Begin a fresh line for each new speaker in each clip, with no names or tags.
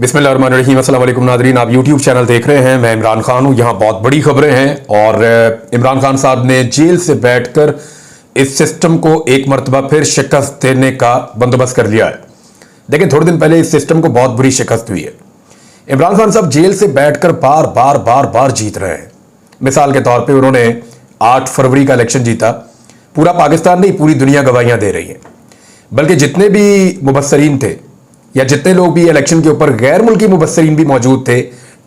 बिस्मिल्लाहिर्रहमानिर्रहीम। अस्सलाम वालेकुम नादरीन, आप यूट्यूब चैनल देख रहे हैं। मैं इमरान खान हूँ। यहाँ बहुत बड़ी खबरें हैं और इमरान खान साहब ने जेल से बैठकर इस सिस्टम को एक मरतबा फिर शिकस्त देने का बंदोबस्त कर लिया है। देखिए, थोड़े दिन पहले इस सिस्टम को बहुत बुरी शिकस्त हुई है। इमरान खान साहब जेल से बैठकर बार बार बार बार जीत रहे हैं। मिसाल के तौर पर उन्होंने 8 फरवरी का इलेक्शन जीता। पूरा पाकिस्तान नहीं, पूरी दुनिया गवाहियां दे रही है। बल्कि जितने भी मुबस्सरीन थे या जितने लोग भी इलेक्शन के ऊपर गैर मुल्की मुबस्सरीन भी मौजूद थे,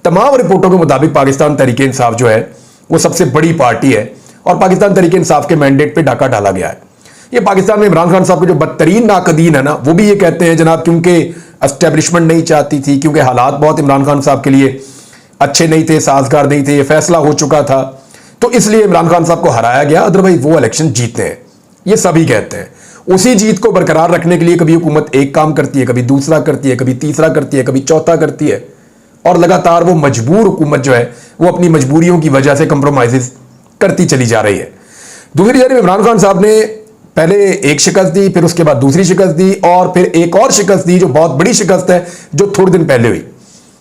तमाम रिपोर्टों के मुताबिक पाकिस्तान तहरीक इंसाफ जो है वो सबसे बड़ी पार्टी है और पाकिस्तान तहरीक इंसाफ के मैंडेट पे डाका डाला गया है। ये पाकिस्तान में इमरान खान साहब के जो बदतरीन नाकदीन है ना, वो भी ये कहते हैं जनाब, क्योंकि एस्टेब्लिशमेंट नहीं चाहती थी, क्योंकि हालात बहुत इमरान खान साहब के लिए अच्छे नहीं थे, साजगार नहीं थे, फैसला हो चुका था, तो इसलिए इमरान खान साहब को हराया गया, अदरवाइज वो इलेक्शन जीतते हैं। ये सभी कहते हैं। उसी जीत को बरकरार रखने के लिए कभी हुकूमत एक काम करती है, कभी दूसरा करती है, कभी तीसरा करती है, कभी चौथा करती है, और लगातार वो मजबूर हुकूमत जो है वो अपनी मजबूरियों की वजह से कंप्रोमाइज करती चली जा रही है। दूसरी जानब इमरान खान साहब ने पहले एक शिकस्त दी, फिर उसके बाद दूसरी शिकस्त दी और फिर एक और शिकस्त दी जो बहुत बड़ी शिकस्त है, जो थोड़े दिन पहले हुई।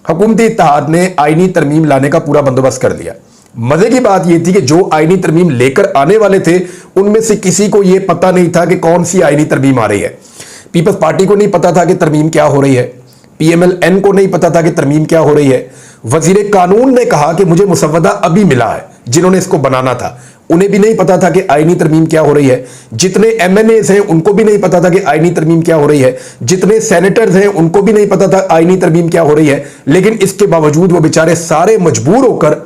हुकूमती इत्तेहाद ने आईनी तरमीम लाने का पूरा बंदोबस्त कर दिया। मजे की बात यह थी कि जो आईनी तरमीम लेकर आने वाले थे उनमें से किसी को यह पता नहीं था कि कौन सी आईनी तरमीम आ रही है। पीपल्स पार्टी को नहीं पता था कि तरमीम क्या हो रही है, PMLN को नहीं पता था कि तरमीम क्या हो रही है। वजीर कानून ने कहा कि मुझे मुसव्वदा अभी मिला है, जिन्होंने इसको बनाना था उन्हें भी नहीं पता था कि आईनी तरमीम क्या हो रही है। जितने MNAs हैं उनको भी नहीं पता था कि आईनी तरमीम क्या हो रही है। जितने सेनेटर्स हैं उनको भी नहीं पता था आईनी तरमीम क्या हो रही है। लेकिन इसके बावजूद वो बेचारे सारे मजबूर होकर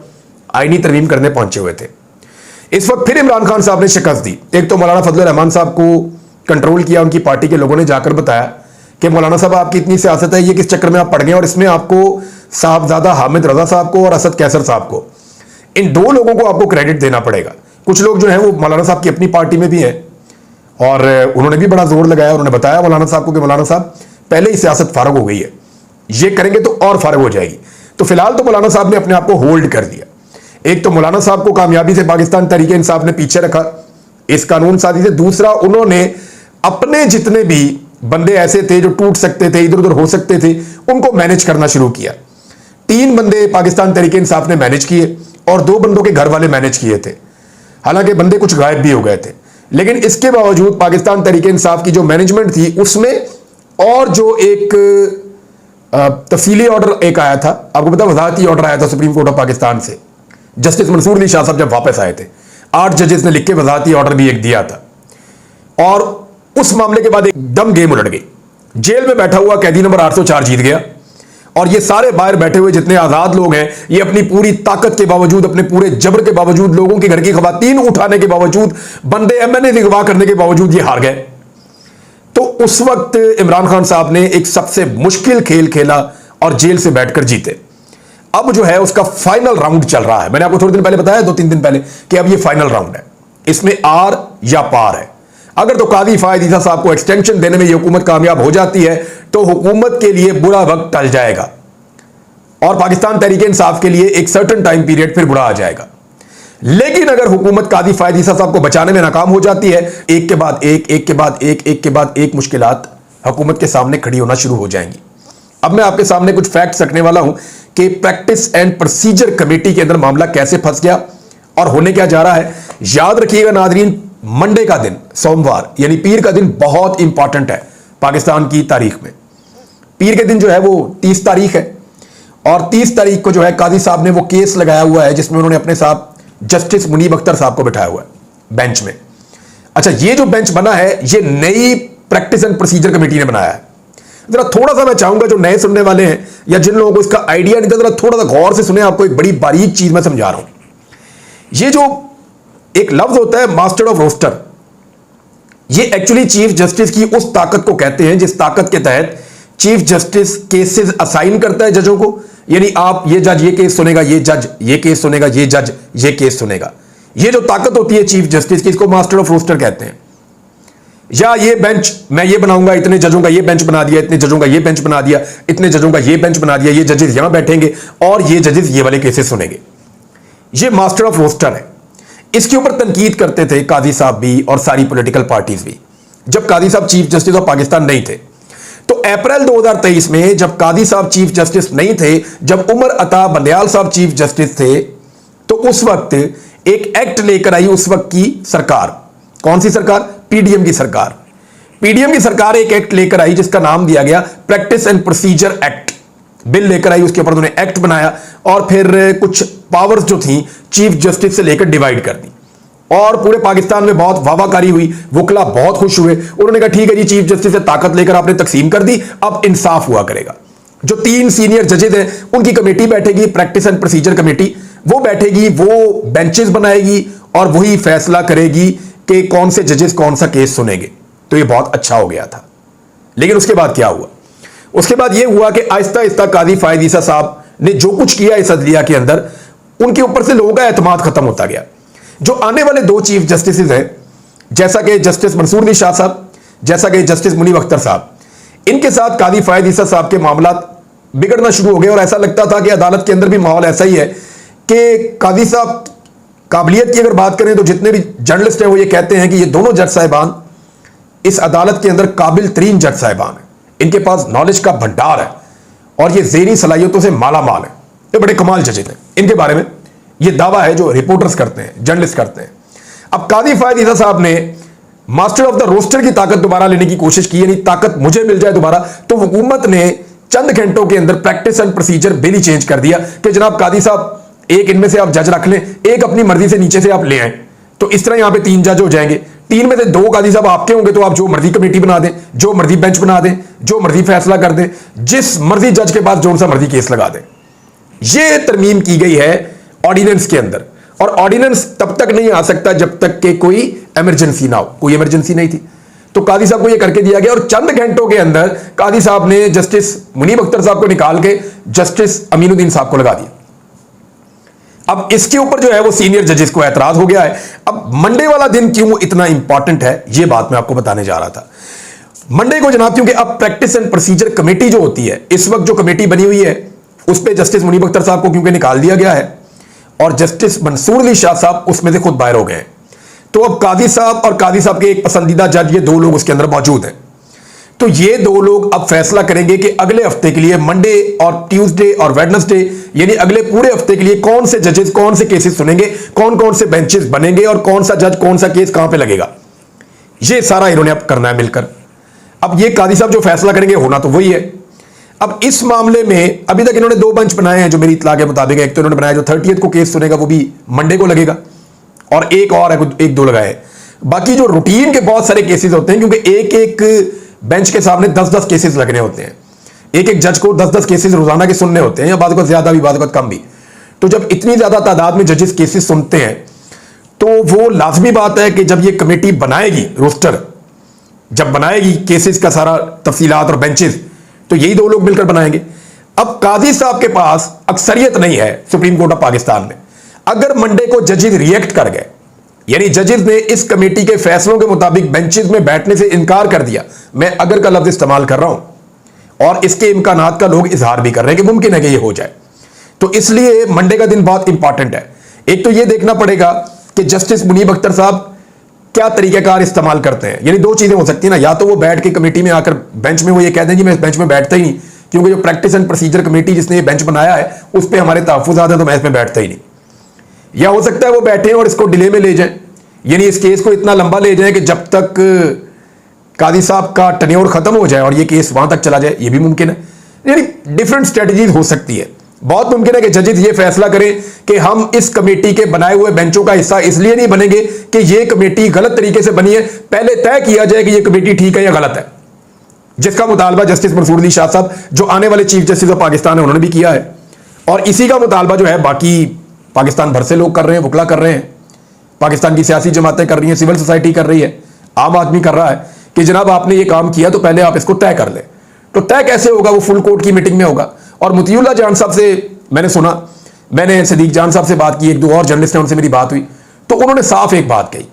आईनी तरमीम करने पहुंचे हुए थे। इस वक्त फिर इमरान खान साहब ने शिकस्त दी। एक तो मौलाना फजल रहमान साहब को कंट्रोल किया, उनकी पार्टी के लोगों ने जाकर बताया कि मौलाना साहब आपकी इतनी सियासत है, ये किस चक्कर में आप पड़ गए, और इसमें आपको साहबजादा हामिद रजा साहब को और असद कैसर साहब को, इन दो लोगों को आपको क्रेडिट देना पड़ेगा। कुछ लोग जो है वो मौलाना साहब की अपनी पार्टी में भी हैं और उन्होंने भी बड़ा जोर लगाया। उन्होंने बताया मौलाना साहब को कि मौलाना साहब पहले ही सियासत फारग हो गई है, ये करेंगे तो और फारग हो जाएगी। तो फिलहाल तो मौलाना साहब ने अपने आप को होल्ड कर दिया। एक तो मौलाना साहब को कामयाबी से पाकिस्तान तहरीक इंसाफ ने पीछे रखा इस कानून साजी से। दूसरा, उन्होंने अपने जितने भी बंदे ऐसे थे जो टूट सकते थे, इधर उधर हो सकते थे, उनको मैनेज करना शुरू किया। 3 बंदे पाकिस्तान तहरीक इंसाफ ने मैनेज किए और 2 बंदों के घर वाले मैनेज किए थे। हालांकि बंदे कुछ गायब भी हो गए थे, लेकिन इसके बावजूद पाकिस्तान तहरीक इंसाफ की जो मैनेजमेंट थी उसमें, और जो एक तफसीली ऑर्डर एक आया था, आपको पता वजाहती ऑर्डर आया था सुप्रीम कोर्ट ऑफ पाकिस्तान से, जस्टिस मंसूर अली शाह साहब जब वापस आए थे, 8 जजेस ने लिख के वजाहती ऑर्डर भी एक दिया था, और उस मामले के बाद एकदम गेम उलट गई। जेल में बैठा हुआ कैदी नंबर 804 जीत गया और ये सारे बाहर बैठे हुए जितने आजाद लोग हैं, ये अपनी पूरी ताकत के बावजूद, अपने पूरे जबर के बावजूद, लोगों के घर की खवातीन उठाने के बावजूद, बंदे MNA अगवा करने के बावजूद ये हार गए। तो उस वक्त इमरान खान साहब ने एक सबसे मुश्किल खेल खेला और जेल से बैठकर जीते। अब जो है उसका फाइनल राउंड चल रहा है। मैंने आपको थोड़े दिन पहले बताया, 2-3 दिन पहले, कि अब ये फाइनल राउंड है, इसमें आर या पार है। अगर तो काजी फायद ईसा साहब को एक्सटेंशन देने में ये हुकूमत कामयाब हो जाती है तो हुकूमत के लिए बुरा वक्त टल जाएगा और पाकिस्तान तहरीक इंसाफ के लिए एक सर्टेन टाइम पीरियड फिर बुरा आ जाएगा। लेकिन अगर हुकूमत काजी फायद ईसा साहब को बचाने में नाकाम हो जाती है, एक के बाद एक, एक के बाद एक, एक के बाद एक मुश्किलात हुकूमत के सामने खड़ी होना शुरू हो जाएंगी। अब मैं आपके सामने कुछ फैक्ट्स रखने वाला हूं कि प्रैक्टिस एंड प्रोसीजर कमेटी के अंदर मामला कैसे फंस गया और होने क्या जा रहा है। याद रखिएगा नाजरीन, मंडे का दिन, सोमवार यानी पीर का दिन बहुत इंपॉर्टेंट है पाकिस्तान की तारीख में। पीर के दिन जो है वो 30 तारीख है और 30 तारीख को जो है काजी साहब ने वो केस लगाया हुआ है जिसमें उन्होंने अपने साथ जस्टिस मुनीब अख्तर साहब को बिठाया हुआ है बेंच में। अच्छा, ये जो बेंच बना है ये नई प्रैक्टिस एंड प्रोसीजर कमेटी ने बनाया है। जरा थोड़ा सा मैं चाहूंगा जो नए सुनने वाले हैं या जिन लोगों को इसका आइडिया नहीं था, जरा थोड़ा सा गौर से सुने, आपको एक बड़ी बारीक चीज मैं समझा रहा हूं। ये जो एक लफ्ज होता है मास्टर ऑफ रोस्टर, ये एक्चुअली चीफ जस्टिस की उस ताकत को कहते हैं जिस ताकत के तहत चीफ जस्टिस केसेस असाइन करता है जजों को। यानी आप, ये जज ये केस सुनेगा, ये जज ये केस सुनेगा, ये जज ये केस सुनेगा। ये जो ताकत होती है चीफ जस्टिस की, इसको मास्टर ऑफ रोस्टर कहते हैं। या ये बेंच मैं ये बनाऊंगा, इतने जजों का ये बेंच बना दिया, इतने जजों का ये बेंच बना दिया, इतने जजों का ये बेंच बना दिया, ये जजेस यहां बैठेंगे और ये जजेस ये वाले केसेस सुनेंगे। ये मास्टर ऑफ रोस्टर है। इसके ऊपर तनकीद करते थे काजी साहब भी और सारी पॉलिटिकल पार्टीज भी, जब काजी साहब चीफ जस्टिस ऑफ पाकिस्तान नहीं थे। तो अप्रैल 2023 में जब कादी साहब चीफ जस्टिस नहीं थे, जब उमर अता बंदयाल साहब चीफ जस्टिस थे, तो उस वक्त एक एक्ट लेकर आई उस वक्त की सरकार। कौन सी सरकार? पीडीएम की सरकार। पीडीएम की सरकार एक एक्ट लेकर आई जिसका नाम दिया गया practice and procedure act. Bill लेकर आई, उसके ऊपर उन्होंने एक्ट बनाया और फिर कुछ पावर्स जो थी चीफ जस्टिस से लेकर डिवाइड कर दी और पूरे पाकिस्तान में बहुत वाहवाकारी हुई। वकला बहुत खुश हुए। उन्होंने कहा ठीक है जी, चीफ जस्टिस से ताकत लेकर आपने तकसीम कर दी, अब इंसाफ हुआ करेगा। जो 3 सीनियर जजेस हैं उनकी कमेटी बैठेगी, प्रैक्टिस एंड प्रोसीजर कमेटी, वो बैठेगी, वो बेंचेस बनाएगी और वही फैसला करेगी कि कौन से जजेस कौन सा केस सुनेंगे। तो ये बहुत अच्छा हो गया था। लेकिन उसके बाद क्या हुआ? उसके बाद यह हुआ कि आहिस्ता आहिस्ता कादी फायद ईसा साहब ने जो कुछ किया इस अदलिया के अंदर, उनके ऊपर से लोगों का एतमाद खत्म होता गया। जो आने वाले 2 चीफ जस्टिस हैं, जैसा कि जस्टिस मंसूर अली शाह साहब, जैसा कि जस्टिस मुनीब अख्तर साहब, इनके साथ कादी फायद ईसा साहब के मामला बिगड़ना शुरू हो गए और ऐसा लगता था कि अदालत के अंदर भी माहौल ऐसा ही है कि कादी साहब काबिलियत की अगर बात करें तो जितने भी जर्नलिस्ट हैं वो ये कहते हैं कि ये दोनों जज साहिबान इस अदालत के अंदर काबिल तरीन जज साहिबान हैं। इनके पास नॉलेज का भंडार है और ये ज़ेहनी सलाहियतों से माला माल है। ये बड़े कमाल जजेस हैं। इनके बारे में ये दावा है जो रिपोर्टर्स करते हैं, जर्नलिस्ट करते हैं। अब कादी फायद ईसा साहब ने मास्टर ऑफ द रोस्टर की ताकत दोबारा लेने की कोशिश की, यानी ताकत मुझे मिल जाए दोबारा, तो हुकूमत ने चंद घंटों के अंदर practice and procedure bill he change कर दिया कि जनाब कादी साहब एक इनमें से आप जज रख लें, एक अपनी मर्जी से नीचे से आप ले आए। तो इस तरह यहां पे 3 जज हो जाएंगे। 3 में से 2 कादी साहब आपके होंगे, तो आप जो मर्जी कमेटी बना दें, जो मर्जी बेंच बना दें, जो मर्जी फैसला कर दें, जिस मर्जी जज के पास जो सा मर्जी केस लगा दें। यह तरमीम की गई है ऑर्डिनेंस के अंदर। और ऑर्डिनेंस तब तक नहीं आ सकता जब तक कि कोई इमरजेंसी ना हो। कोई इमरजेंसी नहीं थी, तो कादी साहब को यह करके दिया गया और चंद घंटों के अंदर कादी साहब ने जस्टिस मुनीब अख्तर साहब को निकाल के जस्टिस अमीनुद्दीन साहब को लगा दिया। अब इसके ऊपर जो है वो सीनियर जजेस को एतराज हो गया है। अब मंडे वाला दिन क्यों इतना इंपॉर्टेंट है, यह बात मैं आपको बताने जा रहा था। मंडे को जनाब, क्योंकि अब प्रैक्टिस एंड प्रोसीजर कमेटी जो होती है, इस वक्त जो कमेटी बनी हुई है उस पर जस्टिस मुनीब अख्तर साहब को क्योंकि निकाल दिया गया है और जस्टिस मंसूर अली शाह साहब उसमें से खुद बाहर हो गए हैं, तो अब कादी साहब और कादी साहब के एक पसंदीदा जज, ये 2 लोग उसके अंदर मौजूद हैं। तो ये 2 लोग अब फैसला करेंगे कि अगले हफ्ते के लिए, मंडे और ट्यूसडे और वेडनेसडे, यानी अगले पूरे हफ्ते के लिए कौन से जजेस कौन से केसेस सुनेंगे, कौन कौन से बेंचेस बनेंगे और कौन सा जज कौन सा केस कहां पे लगेगा। ये सारा इन्होंने अब करना है मिलकर। अब ये कादी साहब जो फैसला करेंगे होना तो वही है। अब इस मामले में अभी तक इन्होंने 2 बेंच बनाए हैं जो मेरी इत्तला के मुताबिक है। एक तो इन्होंने बनाया जो 30th को केस सुनेगा वो भी मंडे को लगेगा, और एक और है, 1-2 लगाए। बाकी जो रूटीन के बहुत सारे केसेस होते हैं, क्योंकि एक एक बेंच के सामने 10-10 केसेस लगने होते हैं, एक एक जज को 10-10 केसेस रोजाना के सुनने होते हैं, या बाद को ज्यादा भी बाद को कम भी। तो जब इतनी ज्यादा तादाद में जजेस केसेस सुनते हैं तो वो लाजमी बात है कि जब ये कमेटी बनाएगी, रोस्टर जब बनाएगी केसेस का सारा तफसीलात और बेंचेस, तो यही 2 लोग मिलकर बनाएंगे। अब कादी साहब के पास अक्सरियत नहीं है सुप्रीम कोर्ट ऑफ पाकिस्तान में। अगर मंडे को जजेस रिएक्ट कर गए, यानी जजेस ने इस कमेटी के फैसलों के मुताबिक बेंचेस में बैठने से इनकार कर दिया, मैं अगर का लफ्ज इस्तेमाल कर रहा हूं, और इसके इम्कानात का लोग इजहार भी कर रहे हैं कि मुमकिन है कि यह हो जाए, तो इसलिए मंडे का दिन बहुत इंपॉर्टेंट है। एक तो यह देखना पड़ेगा कि जस्टिस मुनीब अख्तर साहब क्या तरीकेकार इस्तेमाल करते हैं। यानी 2 चीजें हो सकती है ना, या तो वो बैठ के कमेटी में आकर बेंच में वो ये कहते हैं कि मैं इस बेंच में बैठता ही नहीं, क्योंकि जो प्रैक्टिस एंड प्रोसीजर कमेटी जिसने ये बेंच बनाया है उस पर हमारे तहफ्फुज़ात हैं, तो मैं इसमें बैठता ही नहीं। या हो सकता है वो बैठे और इसको डिले में ले जाएं, यानी इस केस को इतना लंबा ले जाएं कि जब तक कादी साहब का टेन्योर खत्म हो जाए और ये केस वहां तक चला जाए, ये भी मुमकिन है। यानी डिफरेंट स्ट्रेटजीज हो सकती है। बहुत मुमकिन है कि जजेस ये फैसला करें कि हम इस कमेटी के बनाए हुए बेंचों का हिस्सा इसलिए नहीं बनेंगे कि ये कमेटी गलत तरीके से बनी है, पहले तय किया जाए कि ये कमेटी ठीक है या गलत है, जिसका मुतालबा जस्टिस मंसूर अली शाह साहब जो आने वाले चीफ जस्टिस ऑफ पाकिस्तान है उन्होंने भी किया है, और इसी का मुतालबा जो है बाकी पाकिस्तान भर से लोग कर रहे हैं, वकला कर रहे हैं, पाकिस्तान की सियासी जमातें कर रही हैं, सिविल सोसाइटी कर रही है, आम आदमी कर रहा है कि जनाब आपने ये काम किया तो पहले आप इसको तय कर लें। तो तय कैसे होगा? वो फुल कोर्ट की मीटिंग में होगा। और मुतीउल्लाह जान साहब से मैंने सुना, मैंने सदीक जान साहब से बात की, 1-2 और जर्नलिस्ट हैं उनसे मेरी बात हुई, तो उन्होंने साफ एक बात कही।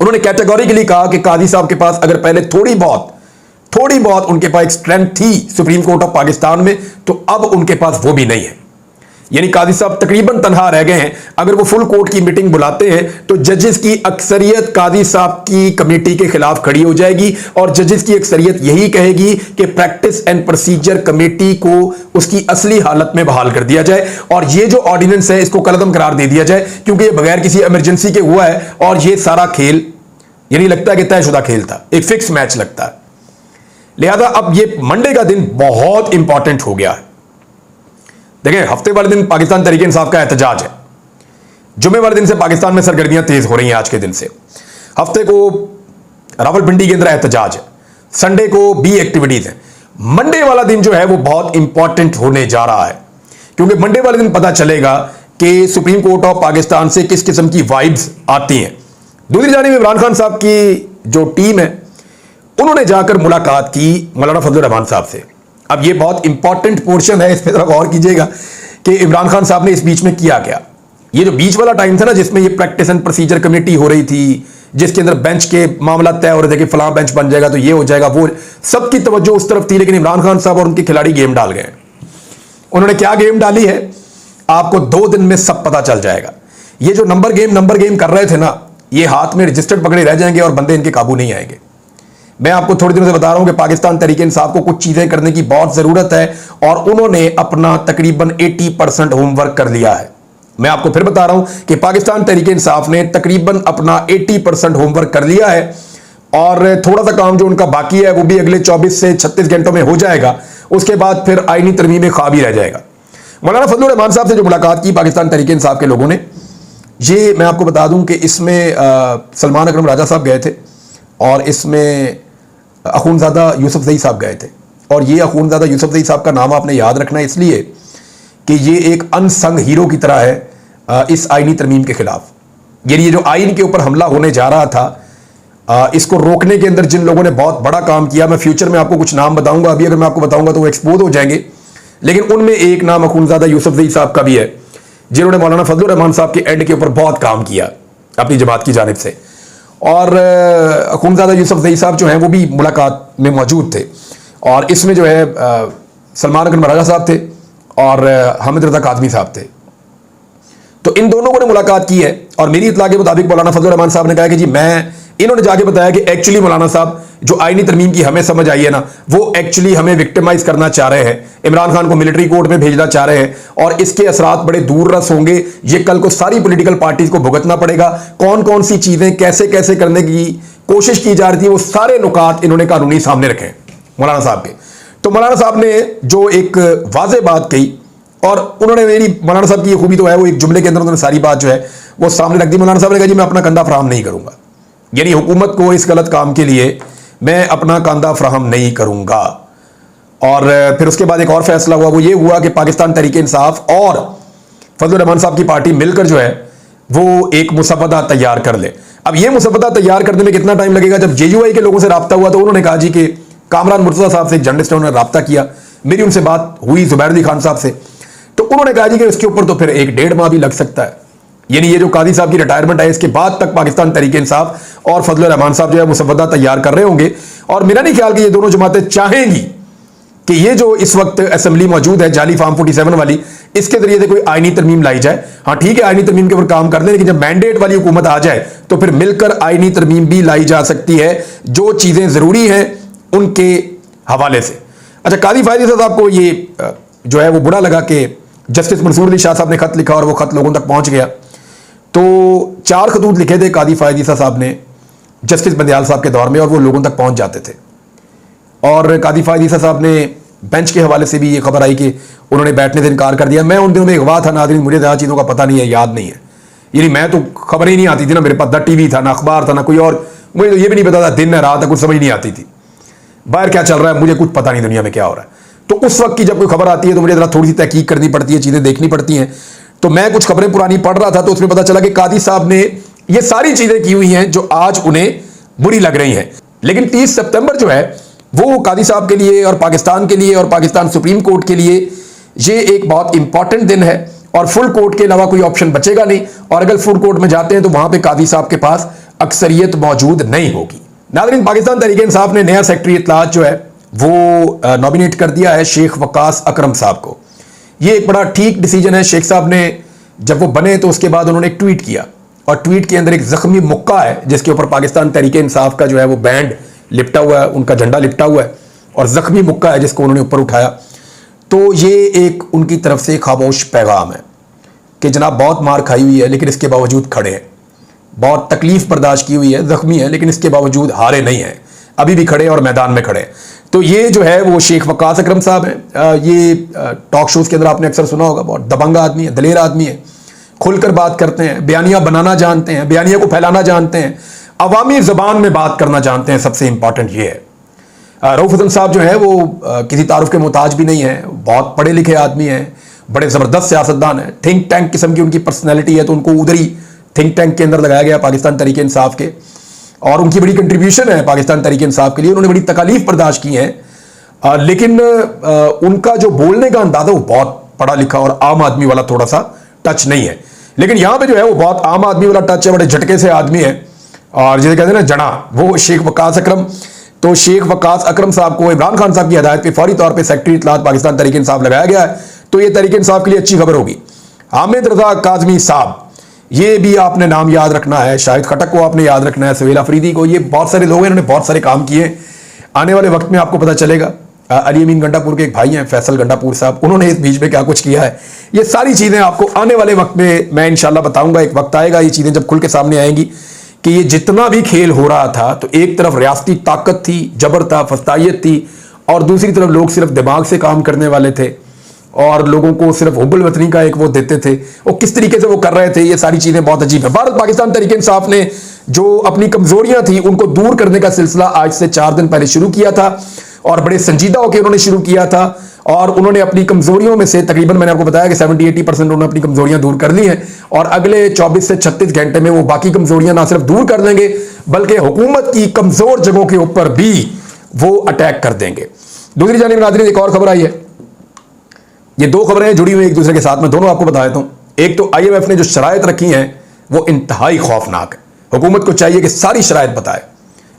उन्होंने कैटेगोरिकली कहा कि कादी साहब के पास अगर पहले थोड़ी बहुत उनके पास एक स्ट्रेंथ थी सुप्रीम कोर्ट ऑफ पाकिस्तान में, तो अब उनके पास वो भी नहीं है। यानी काजी साहब तकरीबन तनहा रह गए हैं। अगर वो फुल कोर्ट की मीटिंग बुलाते हैं तो जजेस की अक्सरियत काजी साहब की कमेटी के खिलाफ खड़ी हो जाएगी और जजेस की अक्सरियत यही कहेगी कि प्रैक्टिस एंड प्रोसीजर कमेटी को उसकी असली हालत में बहाल कर दिया जाए और ये जो ऑर्डिनेंस है इसको कलअदम करार दे दिया जाए, क्योंकि ये बगैर किसी इमरजेंसी के हुआ है और ये सारा खेल यानी लगता है कि तयशुदा खेल था, एक फिक्स मैच लगता है। लिहाजा अब ये मंडे का दिन बहुत इंपॉर्टेंट हो गया है। देखिए, हफ्ते वाले दिन पाकिस्तान तहरीक इंसाफ का एहतजाज है, जुमे वाले दिन से पाकिस्तान में सरगर्मियां तेज हो रही हैं। आज के दिन से हफ्ते को रावलपिंडी के अंदर एहतजाज है, संडे को भी एक्टिविटीज है। मंडे वाला दिन जो है वो बहुत इंपॉर्टेंट होने जा रहा है, क्योंकि मंडे वाले दिन पता चलेगा कि सुप्रीम कोर्ट ऑफ पाकिस्तान से किस किस्म की वाइब्स आती हैं। दूसरी जानिब इमरान खान साहब की जो टीम है उन्होंने जाकर मुलाकात की मौलाना फजल रहमान साहब से। अब ये बहुत इंपॉर्टेंट पोर्शन है, इस पर जरा गौर कीजिएगा कि इमरान खान साहब ने इस बीच में किया क्या। ये जो बीच वाला टाइम था ना, जिसमें ये प्रैक्टिस एंड प्रोसीजर कमेटी हो रही थी, जिसके अंदर बेंच के मामला तय हो रहे थे कि फलां बेंच बन जाएगा तो ये हो जाएगा, वो सबकी तवज्जो उस तरफ थी। लेकिन इमरान खान साहब और उनके खिलाड़ी गेम डाल गए। उन्होंने क्या गेम डाली है आपको 2 दिन में सब पता चल जाएगा। ये जो नंबर गेम कर रहे थे ना, ये हाथ में रजिस्टर्ड पकड़े रह जाएंगे और बंदे इनके काबू नहीं आएंगे। मैं आपको थोड़ी दिनों से बता रहा हूं कि पाकिस्तान तहरीक इंसाफ को कुछ चीजें करने की बहुत जरूरत है और उन्होंने अपना तकरीबन 80% होमवर्क कर लिया है। मैं आपको फिर बता रहा हूं कि पाकिस्तान तहरीक इंसाफ ने तकरीबन अपना 80% होमवर्क कर लिया है और थोड़ा सा काम जो उनका बाकी है वो भी अगले 24 से 36 घंटों में हो जाएगा। उसके बाद फिर आईनी तरमीम ख्वाब ही रह जाएगा। मौलाना फजल रहमान साहब से जो मुलाकात की पाकिस्तान तहरीक इंसाफ के लोगों ने, ये मैं आपको बता दूं कि इसमें सलमान अकरम राजा साहब गए थे और इसमें अखूनज़ादा यूसुफ ज़ई साहब गए थे। और ये अखूनज़ादा यूसुफ ज़ई साहब का नाम आपने याद रखना है इसलिए कि ये एक अनसंग हीरो की तरह है इस आईनी तरमीम के खिलाफ। यानी ये जो आइन के ऊपर हमला होने जा रहा था, इसको रोकने के अंदर जिन लोगों ने बहुत बड़ा काम किया, मैं फ्यूचर में आपको कुछ नाम बताऊंगा, अभी अगर मैं आपको बताऊंगा तो वो एक्सपोज हो जाएंगे। लेकिन उनमें एक नाम अखूनज़ादा यूसुफ ज़ई साहब का भी है, जिन्होंने मौलाना फजल रहमान साहब के एंड के ऊपर बहुत काम किया अपनी जमात की जानिब से। और अखूनज़ादा यूसुफ ज़ई साहब जो हैं वो भी मुलाकात में मौजूद थे और इसमें जो है सलमान अकरम राजा साहब थे और हामिद रज़ा काज़मी साहब थे। तो इन दोनों ने मुलाकात की है और मेरी इत्तला के मुताबिक मौलाना फजल रहमान साहब ने कहा कि जी इन्होंने जाके बताया कि एक्चुअली मौलाना साहब जो आईनी तरमीम की हमें समझ आई है ना, वो एक्चुअली हमें विक्टिमाइज करना चाह रहे हैं, इमरान खान को मिलिट्री कोर्ट में भेजना चाह रहे हैं और इसके असरात बड़े दूर रस होंगे। ये कल को सारी पॉलिटिकल पार्टीज को भुगतना पड़ेगा। कौन कौन सी चीजें कैसे कैसे करने की कोशिश की जा रही थी, वो सारे नुकात इन्होंने कानूनी सामने रखे मौलाना साहब के। तो मौलाना साहब ने जो एक वाज़ेह बात कही और उन्होंने, मेरी मौलाना साहब की ये खूबी तो है, वो एक जुमले के अंदर उन्होंने सारी बात जो है वो सामने रख दी। मौलाना साहब ने कहा जी मैं अपना कंधा फराहम नहीं करूंगा, यानी हुकूमत को इस गलत काम के लिए मैं अपना कंधा फराहम नहीं करूंगा। और फिर उसके बाद एक और फैसला हुआ, वो ये हुआ कि पाकिस्तान तहरीक इंसाफ और फजल रहमान साहब की पार्टी मिलकर जो है वो एक मुसव्वदा तैयार कर ले। अब ये मुसव्वदा तैयार करने में कितना टाइम लगेगा? जब जेयूआई के लोगों से रब्ता हुआ तो उन्होंने कहा जी कि कामरान मुर्तज़ा साहब से, एक जर्नलिस्ट है, उन्होंने रब्ता किया, मेरी उनसे बात हुई जुबैर अली खान साहब से, तो उन्होंने कहा जी कि इसके ऊपर तो फिर 1-1.5 माह भी लग सकता है। यानी ये जो कादी साहब की रिटायरमेंट है इसके बाद तक पाकिस्तान तहरीक इंसाफ और फजल रहमान साहब जो है मुसव्वदा तैयार कर रहे होंगे। और मेरा नहीं ख्याल कि ये दोनों जमातें चाहेंगी कि ये जो इस वक्त असेंबली मौजूद है जाली फार्म 47 वाली, इसके जरिए से कोई आईनी तरमीम लाई जाए। हाँ ठीक है, आईनी तरमीम के ऊपर काम कर दें, लेकिन जब मैंडेट वाली हुकूमत आ जाए तो फिर मिलकर आईनी तरमीम भी लाई जा सकती है, जो चीजें जरूरी हैं उनके हवाले से। अच्छा, कादी फायदी साहब को ये जो है वो बुरा लगा कि जस्टिस मंसूर अली शाह साहब ने खत लिखा और वो खत लोगों तक पहुंच गया। तो 4 खतूत लिखे थे कादी फायदी साहब ने जस्टिस बंदयाल साहब के दौर में और वो लोगों तक पहुंच जाते थे। और कादी फायदी साहब ने बेंच के हवाले से भी ये खबर आई कि उन्होंने बैठने से इनकार कर दिया। मैं उन दिनों में अगवा था नाज़रीन, मुझे ज़्यादा चीज़ों का पता नहीं है, याद नहीं है। यानी मैं तो खबर ही नहीं आती थी ना, मेरे पास ना टीवी था, ना अखबार था, ना कोई और, मुझे तो ये भी नहीं पता था दिन है रात है, कुछ समझ नहीं आती थी, बाहर क्या चल रहा है मुझे कुछ पता नहीं, दुनिया में क्या हो रहा है। तो उस वक्त की जब कोई खबर आती है तो मुझे ज़रा थोड़ी सी तहकीक करनी पड़ती है, चीज़ें देखनी पड़ती हैं। तो मैं कुछ खबरें पुरानी पढ़ रहा था तो उसमें पता चला कि कादी साहब ने ये सारी चीज़ें की हुई हैं जो आज उन्हें बुरी लग रही हैं। लेकिन 30 सितंबर जो है वो कादी साहब के लिए और पाकिस्तान के लिए और पाकिस्तान सुप्रीम कोर्ट के लिए ये एक बहुत इंपॉर्टेंट दिन है और फुल कोर्ट के अलावा कोई ऑप्शन बचेगा नहीं। और अगर फुल कोर्ट में जाते हैं तो वहां पे कादी साहब के पास अक्सरियत मौजूद नहीं होगी। नाज़रीन, पाकिस्तान तहरीक इंसाफ ने नया सेक्रेटरी इत्तलात जो है वो नॉमिनेट कर दिया है शेख वकास अकरम साहब को। ये एक बड़ा ठीक डिसीजन है। शेख साहब ने जब वो बने तो उसके बाद उन्होंने एक ट्वीट किया, और ट्वीट के अंदर एक जख्मी मुक्का है जिसके ऊपर पाकिस्तान तहरीक इंसाफ का जो है वो बैंड लिपटा हुआ है, उनका झंडा लिपटा हुआ है, और जख्मी मुक्का है जिसको उन्होंने ऊपर उठाया। तो ये एक उनकी तरफ से खामोश पैगाम है कि जनाब बहुत मार खाई हुई है लेकिन इसके बावजूद खड़े हैं, बहुत तकलीफ बर्दाश्त की हुई है, जख्मी है, लेकिन इसके बावजूद हारे नहीं हैं, अभी भी खड़े और मैदान में खड़े हैं। तो ये जो है वो शेख वकास अकरम साहब हैं। ये टॉक शोज के अंदर आपने अक्सर सुना होगा, बहुत दबंग आदमी है, दलेर आदमी है, खुलकर बात करते हैं, बयानिया बनाना जानते हैं, बयानिया को फैलाना जानते हैं, अवामी ज़बान में बात करना जानते हैं। सबसे इंपॉर्टेंट ये है। रऊफ हसन साहब जो है वो किसी तारुफ के मोहताज भी नहीं है, बहुत पढ़े लिखे आदमी हैं, बड़े ज़बरदस्त सियासतदान हैं, थिंक टैंक किस्म की उनकी पर्सनैलिटी है, तो उनको उधर ही थिंक टैंक के अंदर लगाया गया पाकिस्तान तहरीक इंसाफ के, और उनकी बड़ी कंट्रीब्यूशन है पाकिस्तान तहरीक इंसाफ के लिए, उन्होंने बड़ी तकालीफ बर्दाश्त की हैं। लेकिन उनका जो बोलने का अंदाज़ा वो बहुत पढ़ा लिखा और आम आदमी वाला थोड़ा सा टच नहीं है। लेकिन यहाँ पे जो है वो बहुत आम आदमी वाला टच है, बड़े झटके से आदमी है, और जिसे कहते हैं ना जना, वो शेख वकास अकरम। तो शेख वकास अकरम साहब को इमरान खान साहब की हदायत पे फौरी तौर पे सेक्रेटरी इत्तलात पाकिस्तान तहरीक इंसाफ लगाया गया है। तो ये तहरीक इंसाफ के लिए अच्छी खबर होगी। हामिद रजा काजमी साहब, ये भी आपने नाम याद रखना है, शाहिद खटक को आपने याद रखना है, सुहेल अफरीदी को, ये बहुत सारे लोग हैं, इन्होंने बहुत सारे काम किए। आने वाले वक्त में आपको पता चलेगा। अली अमीन गंडापुर के एक भाई हैं फैसल गंडापुर साहब, उन्होंने इस बीच में क्या कुछ किया है, ये सारी चीज़ें आपको आने वाले वक्त में मैं इंशाल्लाह बताऊंगा। एक वक्त आएगा ये चीज़ें जब खुल के सामने आएंगी कि ये जितना भी खेल हो रहा था, तो एक तरफ रियासती ताकत थी, जबर था, फस्तायत थी, और दूसरी तरफ लोग सिर्फ दिमाग से काम करने वाले थे और लोगों को सिर्फ हुब्बुल वतनी का एक वो देते थे। वो किस तरीके से वो कर रहे थे, ये सारी चीज़ें बहुत अजीब है। भारत पाकिस्तान तहरीक इंसाफ ने जो अपनी कमजोरियां थी उनको दूर करने का सिलसिला आज से 4 दिन पहले शुरू किया था, और बड़े संजीदा होकर उन्होंने शुरू किया था, और उन्होंने अपनी कमजोरियों में से तकरीबन मैंने आपको बताया कि 70-80% उन्होंने अपनी कमजोरियां दूर कर ली हैं, और अगले 24 से 36 घंटे में वो बाकी कमजोरियां ना सिर्फ दूर कर देंगे बल्कि हुकूमत की कमजोर जगहों के ऊपर भी वो अटैक कर देंगे। दूसरी जानिब नाज़रीन एक और खबर आई है, ये दो खबरें जुड़ी हुई एक दूसरे के साथ में, दोनों आपको बता देता हूं। एक तो IMF ने जो शराइत रखी हैं वो इंतहाई खौफनाक है, हुकूमत को चाहिए कि सारी शराइत बताए,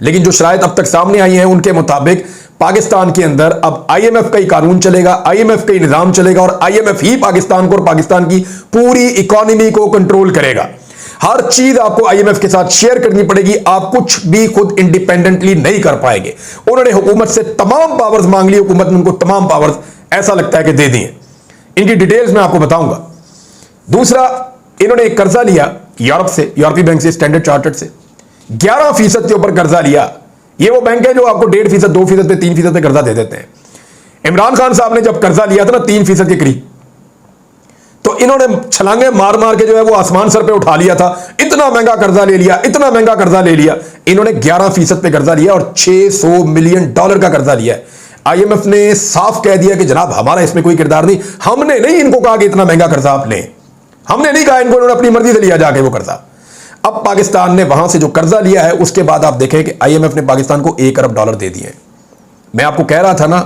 लेकिन जो शराइत अब तक सामने आई हैं उनके मुताबिक पाकिस्तान के अंदर अब IMF का ही कानून चलेगा, IMF का ही निजाम चलेगा, और IMF ही पाकिस्तान को और पाकिस्तान की पूरी इकोनॉमी को कंट्रोल करेगा। हर चीज आपको IMF के साथ शेयर करनी पड़ेगी, आप कुछ भी खुद इंडिपेंडेंटली नहीं कर पाएंगे। उन्होंने हुकूमत से तमाम पावर्स मांग ली, हुकूमत ने उनको तमाम पावर्स ऐसा लगता है कि दे दी हैं। इनकी डिटेल्स मैं आपको बताऊंगा। दूसरा, इन्होंने एक कर्जा लिया यूरोप से, यूरोपीय बैंक से, स्टैंडर्ड चार्टर्ड से 11% के ऊपर कर्जा लिया। ये वो बैंक है जो आपको 1.5%, 2% पे, 3% पे कर्जा दे देते हैं। इमरान खान साहब ने जब कर्जा लिया था ना 3% के करीब, तो इन्होंने छलांगे मार मार के जो है वो आसमान सर पे उठा लिया था, इतना महंगा कर्जा ले लिया, इतना महंगा कर्जा ले लिया। इन्होंने 11% पे कर्जा लिया और $600 मिलियन का कर्जा लिया है। IMF ने साफ कह दिया कि जनाब हमारा इसमें कोई किरदार नहीं, हमने नहीं इनको कहा कि इतना महंगा कर्जा आप लें, हमने नहीं कहा इनको, इन्होंने अपनी मर्जी से लिया जाके वो कर्जा। अब पाकिस्तान ने वहां से जो कर्जा लिया है उसके बाद आप देखें कि IMF ने पाकिस्तान को $1 अरब दे दिए। मैं आपको कह रहा था ना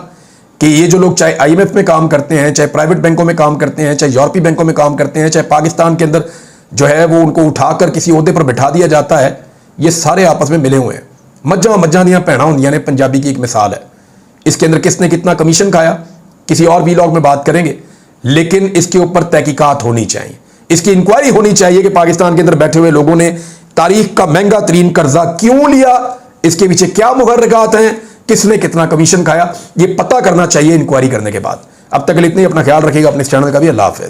कि ये जो लोग चाहे IMF में काम करते हैं, चाहे प्राइवेट बैंकों में काम करते हैं, चाहे यूरोपीय बैंकों में काम करते हैं, चाहे पाकिस्तान के अंदर जो है वो उनको उठाकर किसी ओहदे पर बिठा दिया जाता है, ये सारे आपस में मिले हुए हैं। मज्जा दियां भैणा होंदियां ने, पंजाबी की एक मिसाल है। इसके अंदर किसने कितना कमीशन खाया किसी और वीलॉग में बात करेंगे, लेकिन इसके ऊपर तहकीकात होनी चाहिए, इसकी इंक्वायरी होनी चाहिए कि पाकिस्तान के अंदर बैठे हुए लोगों ने तारीख का महंगा तरीन कर्जा क्यों लिया, इसके पीछे क्या मुहर्रिकात हैं, किसने कितना कमीशन खाया, ये पता करना चाहिए इंक्वायरी करने के बाद। अब तक के लिए इतना ही, अपना ख्याल रखिएगा, अपने इस चैनल का भी। अल्लाह हाफ़िज़।